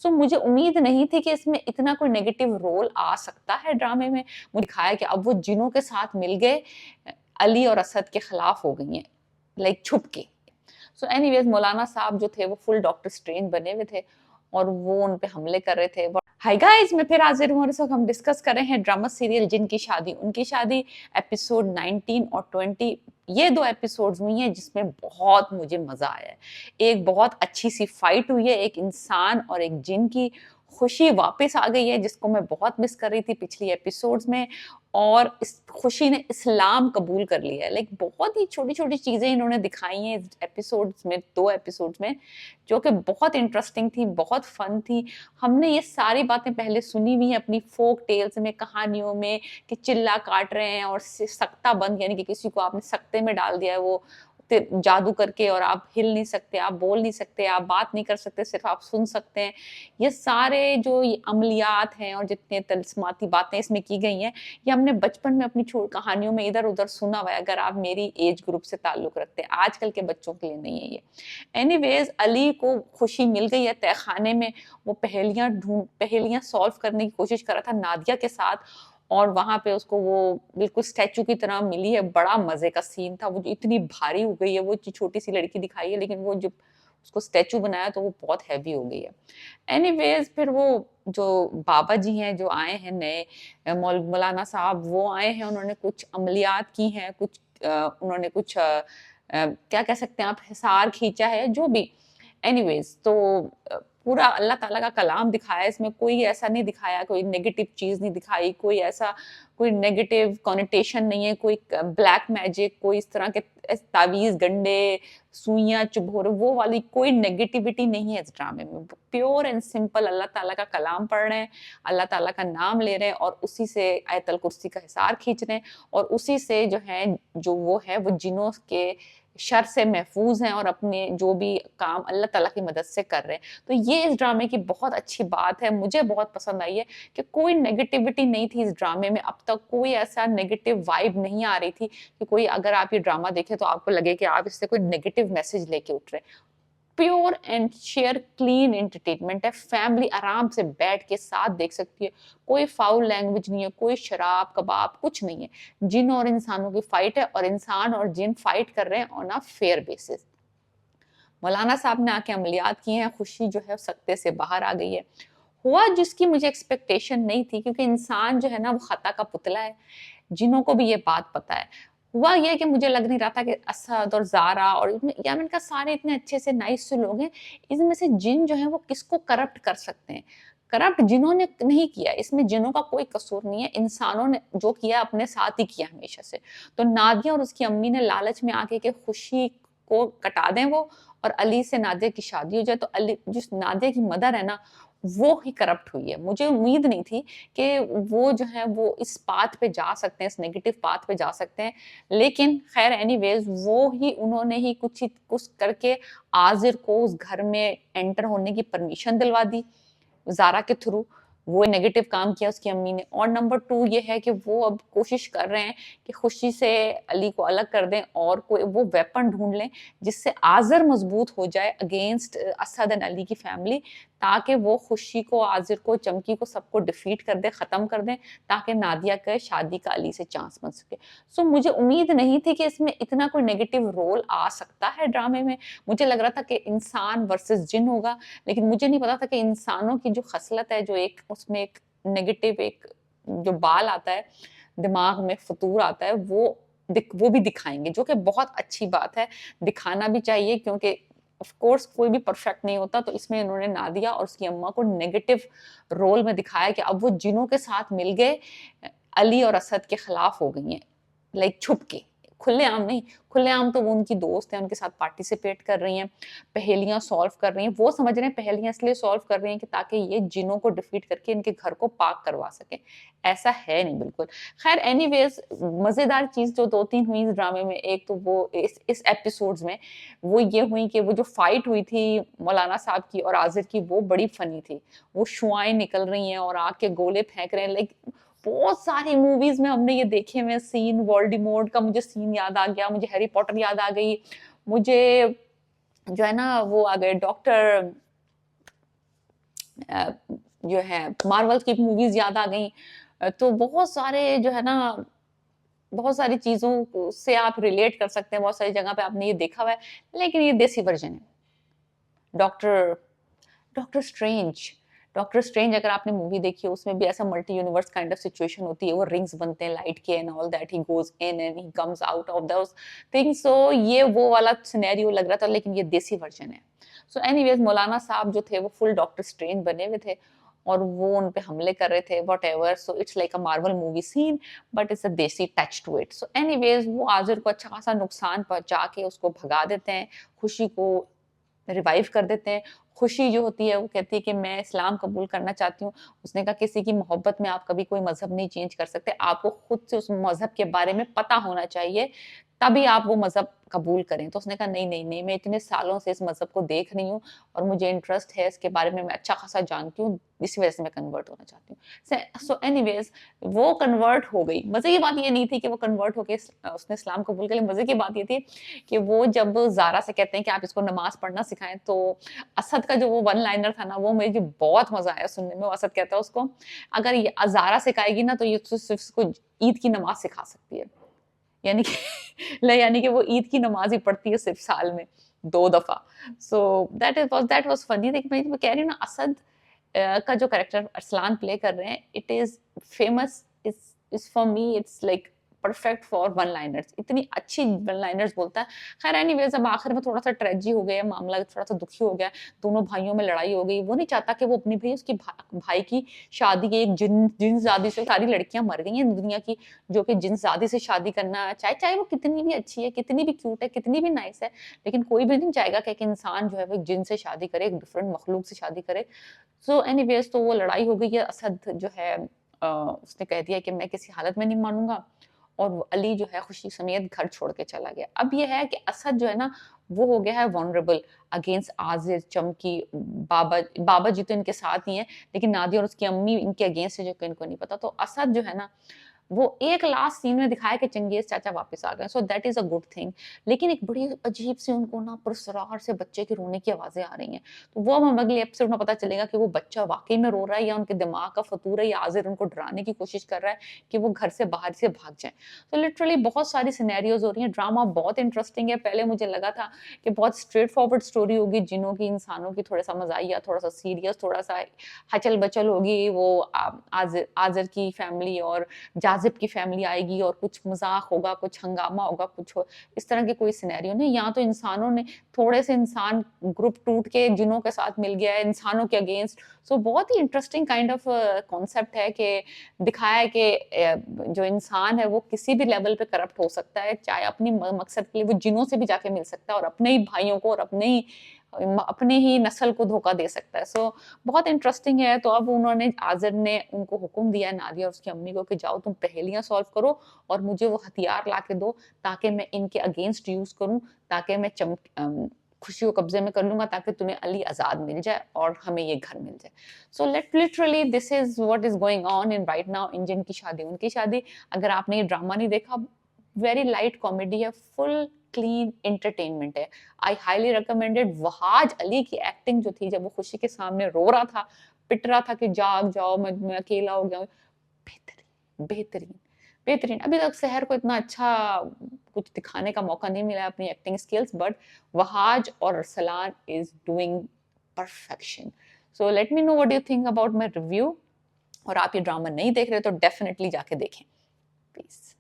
सो मुझे उम्मीद नहीं थी कि इसमें इतना कोई नेगेटिव रोल आ सकता है ड्रामे में। मुझे दिखाया कि अब वो जिनों के साथ मिल गए, अली और असद के खिलाफ हो गई हैं, लाइक छुप के। सो एनीवेज मौलाना साहब जो थे वो फुल डॉक्टर स्ट्रेंज बने हुए थे और वो उन पे हमले कर रहे थे। हाय गाइस, मैं फिर हाजिर हूँ और इस वक्त हम डिस्कस कर रहे हैं ड्रामा सीरियल जिनकी शादी उनकी शादी एपिसोड 19 और 20। ये दो एपिसोड्स हुई हैं जिसमें बहुत मुझे मजा आया है। एक बहुत अच्छी सी फाइट हुई है एक इंसान और एक जिन की। खुशी वापस आ गई है जिसको मैं बहुत मिस कर रही थी पिछली एपिसोड्स में। और इस खुशी ने इस्लाम कबूल कर लिया है। लाइक बहुत ही छोटी छोटी चीजें इन्होंने दिखाई हैं इस एपिसोड्स में, दो एपिसोड्स में, जो कि बहुत इंटरेस्टिंग थी, बहुत फन थी। हमने ये सारी बातें पहले सुनी हुई हैं अपनी फोक टेल्स में, कहानियों में, कि चिल्ला काट रहे हैं और सक्ता बंद, यानी कि किसी को आपने सक्ते में डाल दिया है, वो जादू करके, और आप हिल नहीं सकते, आप बोल नहीं सकते, आप बात नहीं कर सकते, सिर्फ आप सुन सकते हैं। ये सारे जो ये अमलियात हैं और जितने तलस्माती बातें इसमें की गई हैं, ये हमने बचपन में अपनी छोटी कहानियों में इधर उधर सुना हुआ है, अगर आप मेरी एज ग्रुप से ताल्लुक रखते हैं। आजकल के बच्चों के लिए नहीं है ये। एनीवेज अली को खुशी मिल गई है तहखाने में। वो पहेलियां सॉल्व करने की कोशिश कर रहा था नादिया के साथ, और वहां पे उसको वो बिल्कुल स्टैचू की तरह मिली है। बड़ा मजे का सीन था। वो जो इतनी भारी हो गई है, वो छोटी सी लड़की दिखाई है, लेकिन वो जब उसको स्टैचू बनाया तो वो बहुत हैवी हो गई है। एनीवेज फिर वो जो बाबा जी हैं जो आए हैं नए, मौलाना साहब वो आए हैं, उन्होंने कुछ अमलियात की हैं, कुछ उन्होंने कुछ क्या कह सकते हैं आप, हिसार खींचा है, जो भी। एनीवेज तो पूरा अल्लाह ताला का कलाम दिखाया है इसमें। कोई ऐसा नहीं दिखाया, कोई नेगेटिव चीज नहीं दिखाई, कोई ऐसा कोई नेगेटिव कॉनिटेशन नहीं है, कोई ब्लैक मैजिक, कोई इस तरह के तावीज गंडे, सुइयां चुभोरे, वो वाली कोई नेगेटिविटी नहीं है इस ड्रामे में। प्योर एंड सिंपल अल्लाह ताला का कलाम पढ़ रहे हैं, अल्लाह ताला का नाम ले रहे हैं, और उसी से आयतल कुर्सी का हिसार खींच रहे हैं, और उसी से जो है, जो वो है, वो जिनों के शर से महफूज हैं, और अपने जो भी काम अल्लाह ताला की मदद से कर रहे हैं। तो ये इस ड्रामे की बहुत अच्छी बात है, मुझे बहुत पसंद आई है कि कोई नेगेटिविटी नहीं थी इस ड्रामे में। अब तक कोई ऐसा नेगेटिव वाइब नहीं आ रही थी कि कोई, अगर आप ये ड्रामा देखें तो आपको लगे कि आप इससे कोई नेगेटिव मैसेज लेके उठ रहे हैं। Pure and share clean entertainment है। फैमिली आराम से बैठ के साथ देख सकती है। कोई फाउल लैंग्वेज नहीं है, कोई शराब कबाब कुछ नहीं है। जिन और इंसानों की फाइट है, और इंसान और जिन फाइट कर रहे हैं ऑन अ फेयर बेसिस। मौलाना साहब ने आके अमलियात किए हैं, खुशी जो है सकते से बाहर आ गई है। हुआ जिसकी मुझे एक्सपेक्टेशन नहीं थी, क्योंकि इंसान जो है ना वो खता का पुतला है। जिन्हों को भी ये बात पता है। हुआ ये कि मुझे लग नहीं रहा था कि असद और ज़ारा और यामिन का सारे इतने अच्छे से नाइस से लोग हैं, इनमें से जिन जो है वो किसको करप्ट कर सकते हैं। करप्ट जिन्होंने नहीं किया, इसमें जिनों का कोई कसूर नहीं है। इंसानों ने जो किया अपने साथ ही किया हमेशा से। तो नादिया और उसकी अम्मी ने लालच में आके कि खुशी को कटा दें वो, और अली से नादिया की शादी हो जाए, तो अली, जिस नादिया की मदर है ना, वो ही करप्ट हुई है। मुझे उम्मीद नहीं थी कि वो जो है वो इस पाथ पे जा सकते हैं, इस नेगेटिव पाथ पे जा सकते हैं। लेकिन खैर एनीवेज वो ही, उन्होंने ही कुछ करके आजिर को उस घर में एंटर होने की परमिशन दिलवा दी ज़ारा के थ्रू। वो नेगेटिव काम किया उसकी अम्मी ने। और नंबर 2 ये है कि वो अब कोशिश कर रहे हैं कि खुशी से अली को अलग कर दें, और कोई वो वेपन ढूँढ लें जिससे आज़र मजबूत हो जाए अगेंस्ट असद एंड अली की फैमिली, ताकि वो खुशी को, आज़िर को, चमकी को, सबको डिफीट कर दें, ख़त्म कर दें, ताकि नादिया के शादी का अली से चांस बन सके। सो मुझे उम्मीद नहीं थी कि इसमें इतना कोई नेगेटिव रोल आ सकता है ड्रामे में। मुझे लग रहा था कि इंसान वर्सेस जिन होगा, लेकिन मुझे नहीं पता था कि इंसानों की जो खसलत है, जो एक उसमें एक नेगेटिव एक जो बाल आता है, दिमाग में फतूर आता है, वो भी दिखाएँगे, जो कि बहुत अच्छी बात है। दिखाना भी चाहिए, क्योंकि ऑफ कोर्स कोई भी परफेक्ट नहीं होता। तो इसमें इन्होंने नादिया और उसकी अम्मा को नेगेटिव रोल में दिखाया कि अब वो जिनों के साथ मिल गए, अली और असद के खिलाफ हो गई हैं, लाइक छुप के। खुलेआम नहीं, खुलेआम तो वो उनकी दोस्त है, उनके साथ पार्टिसिपेट कर रही हैं, पहेलियां सॉल्व कर रही हैं। वो समझ रहे हैं पहेलियां इसलिए सॉल्व कर रही हैं कि ताकि ये जिनों को डिफीट करके इनके घर को पाक करवा सके। ऐसा है नहीं बिल्कुल। खैर एनीवेज, मजेदार चीज जो 2-3 हुई इस ड्रामे में, एक तो वो इस एपिसोड्स में वो ये हुई कि वो जो फाइट हुई थी मौलाना साहब की और आजिर की, वो बड़ी फनी थी। वो शुआएं निकल रही हैं और आग के गोले फेंक रहे हैं, लाइक बहुत सारी मूवीज में हमने ये देखे हुए सीन। वोल्डेमॉर्ट का मुझे सीन याद आ गया, मुझे हैरी पॉटर याद आ गई, मुझे जो है ना वो आ गए डॉक्टर जो है मार्वल की मूवीज़ याद आ गईं। तो बहुत सारे जो है ना, बहुत सारी चीज़ों से आप रिलेट कर सकते हैं, बहुत सारी जगह पे आपने ये देखा हुआ है, लेकिन ये देसी वर्ज़न है। Doctor Doctor Strange Doctor Strange अगर आपने मूवी देखी हो, उसमें भी ऐसा multi universe kind of situation होती है, वो रिंग्स बनते हैं लाइट के and all that, he goes in and he comes out of those things. So ये वो वाला सिनेरियो लग रहा था, लेकिन ये देसी वर्जन है। सो एनीवेज मौलाना साहब जो थे वो फुल डॉक्टर स्ट्रेंज बने हुए थे, और वो उन पे हमले कर रहे थे whatever. So it's like a Marvel movie scene, but it's a desi touch to it. So anyways वो आजिर को अच्छा खासा नुकसान पहुंचा के उसको भगा देते हैं, खुशी को रिवाइव कर देते हैं। खुशी जो होती है वो कहती है कि मैं इस्लाम कबूल करना चाहती हूँ। उसने कहा किसी की मोहब्बत में आप कभी कोई मज़हब नहीं चेंज कर सकते। आपको खुद से उस मज़हब के बारे में पता होना चाहिए, तभी आप वो मज़हब कबूल करें। तो उसने कहा नहीं, नहीं, नहीं, मैं इतने सालों से इस मज़हब को देख रही हूँ और मुझे इंटरेस्ट है इसके बारे में, मैं अच्छा खासा जानती हूँ, इसी वज़ह से मैं कन्वर्ट होना चाहती हूँ। सो एनीवेज़ वो कन्वर्ट हो गई। मज़े की बात ये नहीं थी कि वो कन्वर्ट होके उसने इस्लाम कबूल कर लिया। मज़े की बात ये थी कि वो जब ज़ारा से कहते हैं कि आप इसको नमाज़ पढ़ना सिखाएँ, तो असद का जो वो वन लाइनर था ना, वो मुझे बहुत मज़ा आया सुनने में। वो असद कहता है उसको, अगर ये ज़ारा सिखाएगी ना, तो ये तो सिर्फ़ इसको ईद की नमाज़ सिखा सकती है। यानी कि यानी कि वो ईद की नमाज़ ही पढ़ती है सिर्फ़ साल में 2 दफ़ा। So that was funny. देखिए मैं कह रही हूँ ना, असद का जो कैरेक्टर अरसलान प्ले कर रहे हैं, it is famous, is for me it's like perfect for one liners. इतनी अच्छी वन लाइनर्स बोलता है। खैर एनीवेज़ अब आखिर में थोड़ा-सा ट्रेजेडी हो गया, मामला थोड़ा-सा दुखी हो गया। दोनों भाइयों में लड़ाई हो गई। वो नहीं चाहता कि वो अपनी भाई उसकी भाई की शादी के एक जिन्सज़ादी से, सारी लड़कियाँ मर गई हैं दुनिया की, जो कि जिन्सज़ादी से शादी करना, चाहे चाहे वो कितनी भी अच्छी है, कितनी भी क्यूट है, कितनी भी नाइस है, लेकिन कोई भी नहीं चाहेगा कि एक इंसान जो है वो एक जिन से शादी करे, एक डिफरेंट मखलूक से शादी करे। सो एनीवेज़ तो वो लड़ाई हो गई है। असद जो है उसने कह दिया कि मैं किसी हालत में नहीं मानूँगा, और वो अली जो है खुशी समेत घर छोड़ के चला गया। अब ये है कि असद जो है ना, वो हो गया है वल्नरेबल अगेंस्ट आज़िज़, चमकी, बाबा जी तो इनके साथ ही हैं, लेकिन नादिया और उसकी अम्मी इनके अगेंस्ट है, जो कि इनको नहीं पता। तो असद जो है ना, वो एक लास्ट सीन में दिखाया कि चंगेज़ चाचा वापस आ गए। So that is a good thing. लेकिन एक बड़ी अजीब सी उनको ना पुरस्रार से बच्चे के रोने की आवाज़ें आ रही हैं। तो वो हमें अगले एपिसोड में पता चलेगा कि वो बच्चा वाक़ई में रो रहा है, या उनके दिमाग का फ़तूर है, या आज़िर उनको डराने की कोशिश कर रहा है कि वो घर से बाहर से भाग जाएँ। तो लिटरली बहुत सारी सिनेरियोज़ हो रही हैं। ड्रामा बहुत इंटरेस्टिंग है। पहले मुझे लगा था कि बहुत स्ट्रेट फॉरवर्ड स्टोरी होगी, जिन्हों की, इंसानों की, थोड़ा-सा मज़ाहिया, थोड़ा-सा सीरियस, थोड़ा-सा हचल-बचल होगी। वो आज़िर आज़िर की फैमिली और जाज़िब की फैमिली आएगी, और कुछ मज़ाक होगा, कुछ हंगामा होगा, कुछ हो, इस तरह के कोई सिनेरियो नहीं। यहाँ तो इंसानों ने, थोड़े से इंसान ग्रुप टूट के जिन्हों के साथ मिल गया है, इंसानों के अगेंस्ट। सो बहुत ही इंटरेस्टिंग काइंड ऑफ कॉन्सेप्ट है कि दिखाया है कि जो इंसान है वो किसी भी लेवल पे करप्ट हो सकता है, चाहे अपनी मकसद के लिए वो जिनों से भी जाके मिल सकता है, और अपने ही भाइयों को और अपने ही नस्ल को धोखा दे सकता है। सो बहुत इंटरेस्टिंग है। तो अब उन्होंने, आज़िर ने उनको हुक्म दिया है, नादिया और उसकी अम्मी को, कि जाओ तुम पहेलियाँ सॉल्व करो और मुझे वो हथियार ला के दो, ताकि मैं इनके अगेंस्ट यूज़ करूँ, ताकि मैं खुशी को कब्ज़े में कर लूँगा, ताकि तुम्हें अली आज़ाद मिल जाए और हमें ये घर मिल जाए। So literally this is what is going on in right now in जिनकी शादी, उनकी शादी। अगर आपने ये ड्रामा नहीं देखा, वेरी लाइट कॉमेडी है, फुल क्लीन एंटरटेनमेंट है। आई हाइली रिकमेंडेड। वहाज अली की एक्टिंग जो थी, जब वो खुशी के सामने रो रहा था, पिट रहा था कि जाग जाओ, मैं अकेला हो गया हूँ। बेहतरीन, बेहतरीन, बेहतरीन। अभी तक सहर को इतना अच्छा कुछ दिखाने का मौका नहीं मिला है अपनी एक्टिंग स्किल्स, बट वहाज और Arsalan is doing perfection. So let me know what you think about my review. और आप ये ड्रामा नहीं देख रहे तो डेफिनिटली जाके देखें। पीस।